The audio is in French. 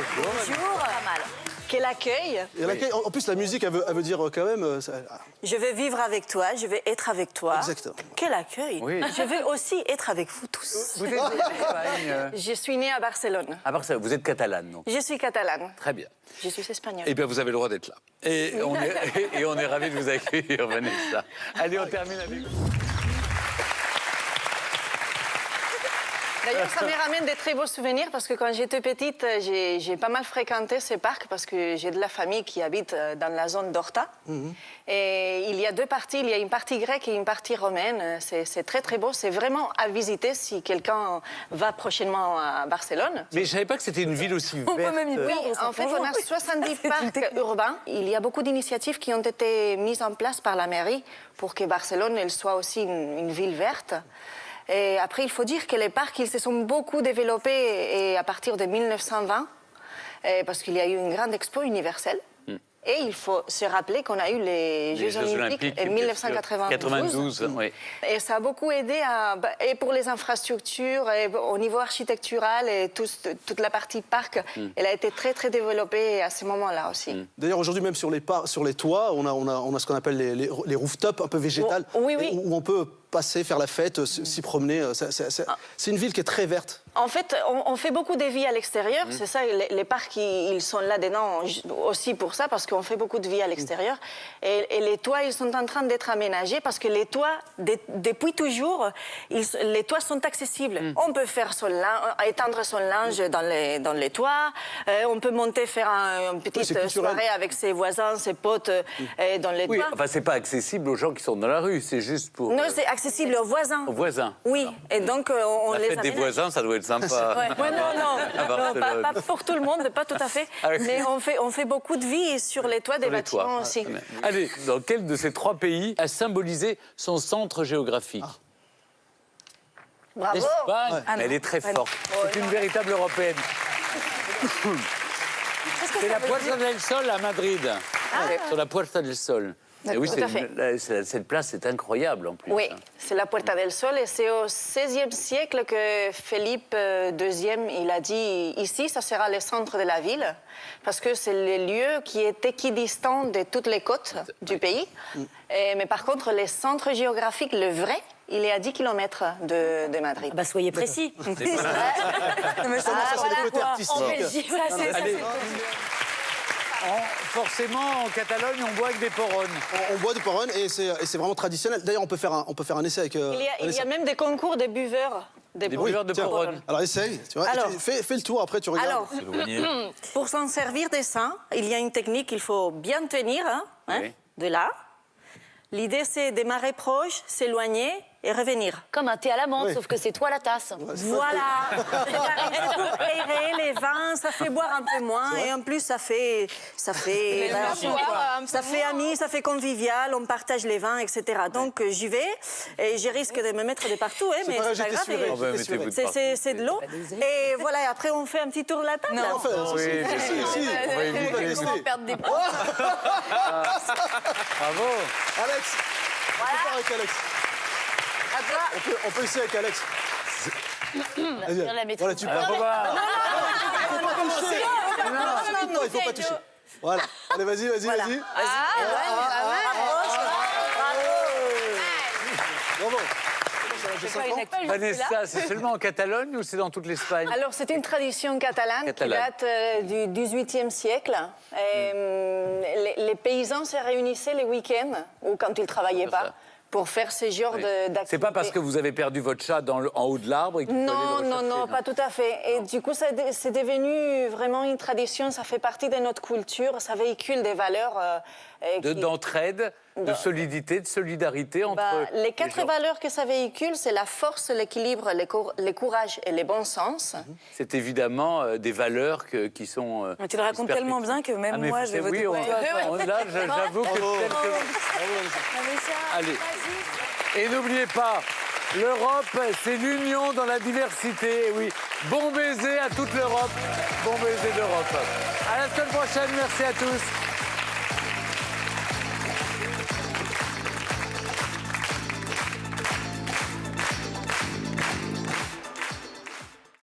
Bonjour. Bonjour. Pas mal. Quel accueil. Et l'accueil, en plus, la musique, elle veut dire quand même... Je vais vivre avec toi, je vais être avec toi. Exactement. Quel accueil. Oui. Je vais aussi être avec vous tous. Vous êtes d'Espagne. Je suis née à Barcelone. À Barcelone, vous êtes catalane, donc. Je suis catalane. Très bien. Je suis espagnole. Eh bien, vous avez le droit d'être là. Et on est ravis de vous accueillir, Vanessa. Allez, on termine avec... D'ailleurs, ça me ramène des très beaux souvenirs parce que quand j'étais petite, j'ai pas mal fréquenté ces parcs parce que j'ai de la famille qui habite dans la zone d'Horta. Et il y a deux parties, il y a une partie grecque et une partie romaine. C'est très très beau, c'est vraiment à visiter si quelqu'un va prochainement à Barcelone. Mais je ne savais pas que c'était une ville aussi verte. Oui, en fait, on a 70 parcs urbains. Il y a beaucoup d'initiatives qui ont été mises en place par la mairie pour que Barcelone elle soit aussi une ville verte. Et après, il faut dire que les parcs, ils se sont beaucoup développés et à partir de 1920, parce qu'il y a eu une grande expo universelle. Et il faut se rappeler qu'on a eu les Jeux Olympiques en 1992. Oui. Et ça a beaucoup aidé et pour les infrastructures, et au niveau architectural, et toute la partie parc, elle a été très, très développée à ce moment-là aussi. D'ailleurs, aujourd'hui, même sur les toits, on a ce qu'on appelle les rooftops un peu végétales, Oui, oui. où on peut passer, faire la fête, s'y promener. C'est une ville qui est très verte. En fait, on fait beaucoup de vie à l'extérieur. C'est ça, les parcs, ils sont là-dedans aussi pour ça, parce qu'on fait beaucoup de vie à l'extérieur. Et les toits, ils sont en train d'être aménagés, parce que les toits, depuis toujours, les toits sont accessibles. On peut faire étendre son linge dans les toits. On peut monter, faire une petite soirée avec ses voisins, ses potes dans les toits. Enfin, c'est pas accessible aux gens qui sont dans la rue, c'est juste pour... Non, c'est accessible aux voisins. Aux voisins. Oui, et donc on la les fête des aménage. voisins, ça doit être sympa. Ouais, non, pas pour tout le monde, pas tout à fait. Ah oui. Mais on fait beaucoup de vie sur les toits des bâtiments aussi. Allez, dans quel de ces trois pays a symbolisé son centre géographique? Bravo. L'Espagne, elle est très forte. C'est une véritable européenne. C'est la Puerta del Sol à Madrid, sur la Puerta del Sol. Et oui, cette place est incroyable en plus. Oui, c'est la Puerta del Sol et c'est au XVIe siècle que Philippe II il a dit ici, ça sera le centre de la ville parce que c'est le lieu qui est équidistant de toutes les côtes du pays. Mais par contre, le centre géographique, le vrai, il est à 10 km de Madrid. Ah bah soyez précis. Ça, c'est le côté artistique. Forcément, en Catalogne, on boit avec des porrones. On boit du porron et c'est vraiment traditionnel. D'ailleurs, on peut faire un essai avec... Il y a même des concours de buveurs. Des buveurs de porrones. Alors, essaye. Tu vois, fais le tour, après, tu regardes. Alors, pour s'en servir des seins, il y a une technique qu'il faut bien tenir, de là. L'idée, c'est démarrer proche, s'éloigner et revenir. Comme un thé à la menthe, sauf que c'est toi la tasse. Voilà. C'est pour aérer les vins, ça fait boire un peu moins et en plus ça fait ami, ça fait convivial, on partage les vins, etc. Donc j'y vais et je risque de me mettre de partout, mais c'est pas grave. C'est de l'eau et voilà. Et après on fait un petit tour de la table. Non, enfin, si. On va perdre des points. Bravo. Alex, on peut faire avec Alex. On peut essayer avec Alex. Voilà, tu peux. Non, il faut pas toucher. Voilà. Allez, vas-y. Bravo. Vanessa, c'est seulement en Catalogne ou c'est dans toute l'Espagne? Alors, c'est une tradition catalane qui date du XVIIIe siècle. Les paysans se réunissaient les week-ends ou quand ils ne travaillaient pas pour faire ce genre d'activité. C'est pas parce que vous avez perdu votre chat en haut de l'arbre et qu'il faut aller le rechercher, non, pas tout à fait. Et du coup, c'est devenu vraiment une tradition, ça fait partie de notre culture, ça véhicule des valeurs... d'entraide, de solidité, de solidarité entre les quatre gens. valeurs que ça véhicule, c'est la force, l'équilibre, le courage et le bon sens. C'est évidemment des valeurs qui sont... Tu le racontes tellement bien que même moi, je vais voter pour toi. Là, j'avoue que Allez. Et n'oubliez pas, l'Europe, c'est l'union dans la diversité. Oui, bon baiser à toute l'Europe. Bon baiser d'Europe. À la semaine prochaine, merci à tous.